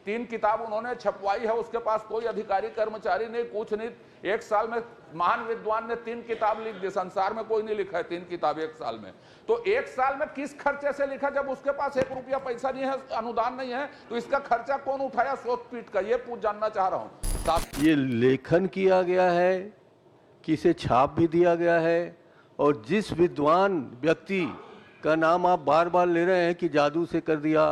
3 किताब उन्होंने छपवाई है, उसके पास कोई अधिकारी कर्मचारी नहीं, कुछ नहीं। 1 साल में महान विद्वान ने 3 किताब लिख दी। संसार में कोई नहीं लिखा है 3 किताब 1 साल में। तो 1 साल में किस खर्चे से लिखा? जब उसके पास 1 रुपया पैसा नहीं है, अनुदान नहीं है, तो इसका खर्चा कौन उठाया शोध पीठ का? ये पूछ जानना चाह रहा हूं। ये लेखन किया गया है कि इसे छाप भी दिया गया है, और जिस विद्वान व्यक्ति का नाम आप बार बार ले रहे हैं कि जादू से कर दिया,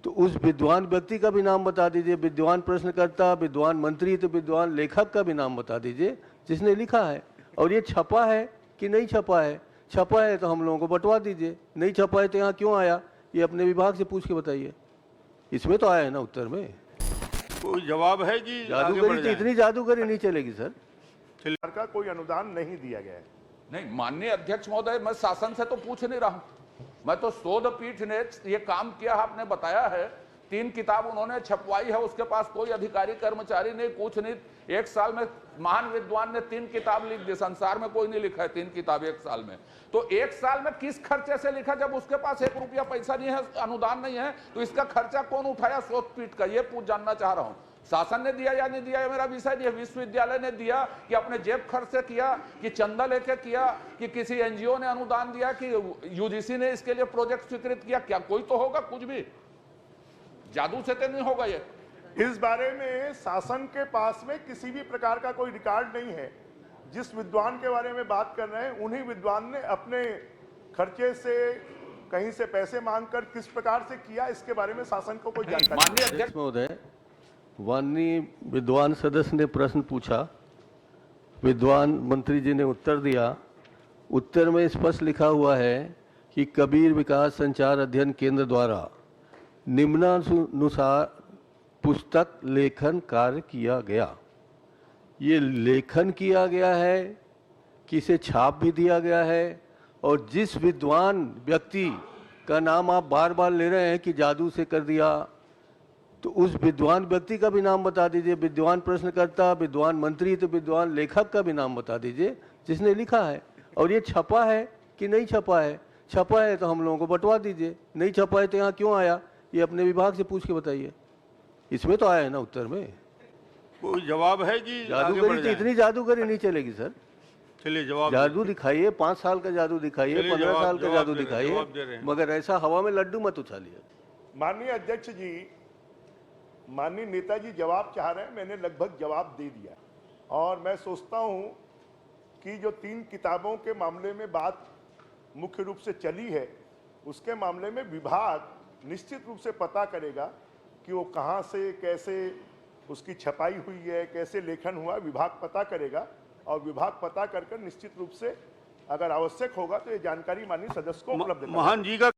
तो उस विद्वान व्यक्ति का भी नाम बता दीजिए। विद्वान प्रश्नकर्ता, विद्वान मंत्री, तो विद्वान लेखक का भी नाम बता दीजिए जिसने लिखा है। और ये छपा है कि नहीं छपा है? छपा है तो हम लोगों को बंटवा दीजिए, नहीं छपा है तो यहाँ क्यों आया, ये अपने विभाग से पूछ के बताइए। इसमें तो आया है ना उत्तर में। कोई जवाब है कि जादूगरी तो इतनी जादूगरी नहीं चलेगी सर। सरकार का कोई अनुदान नहीं दिया गया है। नहीं माननीय अध्यक्ष महोदय, मैं शासन से तो पूछ नहीं रहा हूं, मैं तो शोध पीठ ने ये काम किया, आपने बताया है 3 किताब उन्होंने छपवाई है, उसके पास कोई अधिकारी कर्मचारी नहीं, कुछ नहीं। 1 साल में महान विद्वान ने 3 किताब लिख दी। संसार में कोई नहीं लिखा है 3 किताब 1 साल में। तो 1 साल में किस खर्चे से लिखा? जब उसके पास 1 रुपया पैसा नहीं है, अनुदान नहीं है, तो इसका खर्चा कौन उठाया शोध पीठ का? ये पूछ जानना चाह रहा हूं। शासन ने दिया या नहीं दिया ये मेरा विषय नहीं है। विश्वविद्यालय ने दिया कि अपने जेब खर्च से किया, कि चंदा लेके किया, कि किसी एनजीओ ने अनुदान दिया, कि यूजीसी ने इसके लिए प्रोजेक्ट स्वीकृत किया? क्या कोई तो होगा, कुछ भी जादू से तो नहीं होगा ये। इस बारे में शासन के पास में किसी भी प्रकार का कोई रिकॉर्ड नहीं है। जिस विद्वान के बारे में बात कर रहे हैं, उन्हीं विद्वान ने अपने खर्चे से कहीं से पैसे मांगकर किस प्रकार से किया, इसके बारे में शासन को कोई जानकारी नहीं। माननीय अध्यक्ष महोदय, माननीय विद्वान सदस्य ने प्रश्न पूछा, विद्वान मंत्री जी ने उत्तर दिया। उत्तर में स्पष्ट लिखा हुआ है कि कबीर विकास संचार अध्ययन केंद्र द्वारा निम्नानुसार पुस्तक लेखन कार्य किया गया। ये लेखन किया गया है कि इसे छाप भी दिया गया है, और जिस विद्वान व्यक्ति का नाम आप बार बार ले रहे हैं कि जादू से कर दिया, तो उस विद्वान व्यक्ति का भी नाम बता दीजिए। विद्वान प्रश्नकर्ता, विद्वान मंत्री, तो विद्वान लेखक का भी नाम बता दीजिए जिसने लिखा है। और ये छपा है कि नहीं छपा है? छपा है तो हम लोगों को बंटवा दीजिए, नहीं छपा है तो यहाँ क्यों आया, ये अपने विभाग से पूछ के बताइए। इसमें तो आया है ना उत्तर में। कोई जवाब है कि जादूगरी तो इतनी जादूगरी नहीं चलेगी सर। चलिए जवाब जादू दिखाइए, 5 साल का जादू दिखाइए, 15 साल का जादू दिखाइए, मगर ऐसा हवा में लड्डू मत उछालिए। माननीय अध्यक्ष जी, माननीय नेताजी जवाब चाह रहे हैं, मैंने लगभग जवाब दे दिया। और मैं सोचता हूं कि जो 3 किताबों के मामले में बात मुख्य रूप से चली है, उसके मामले में विभाग निश्चित रूप से पता करेगा कि वो कहां से कैसे उसकी छपाई हुई है, कैसे लेखन हुआ, विभाग पता करेगा। और विभाग पता कर निश्चित रूप से अगर आवश्यक होगा तो ये जानकारी माननीय सदस्य को उपलब्ध कराएगा। महान जी का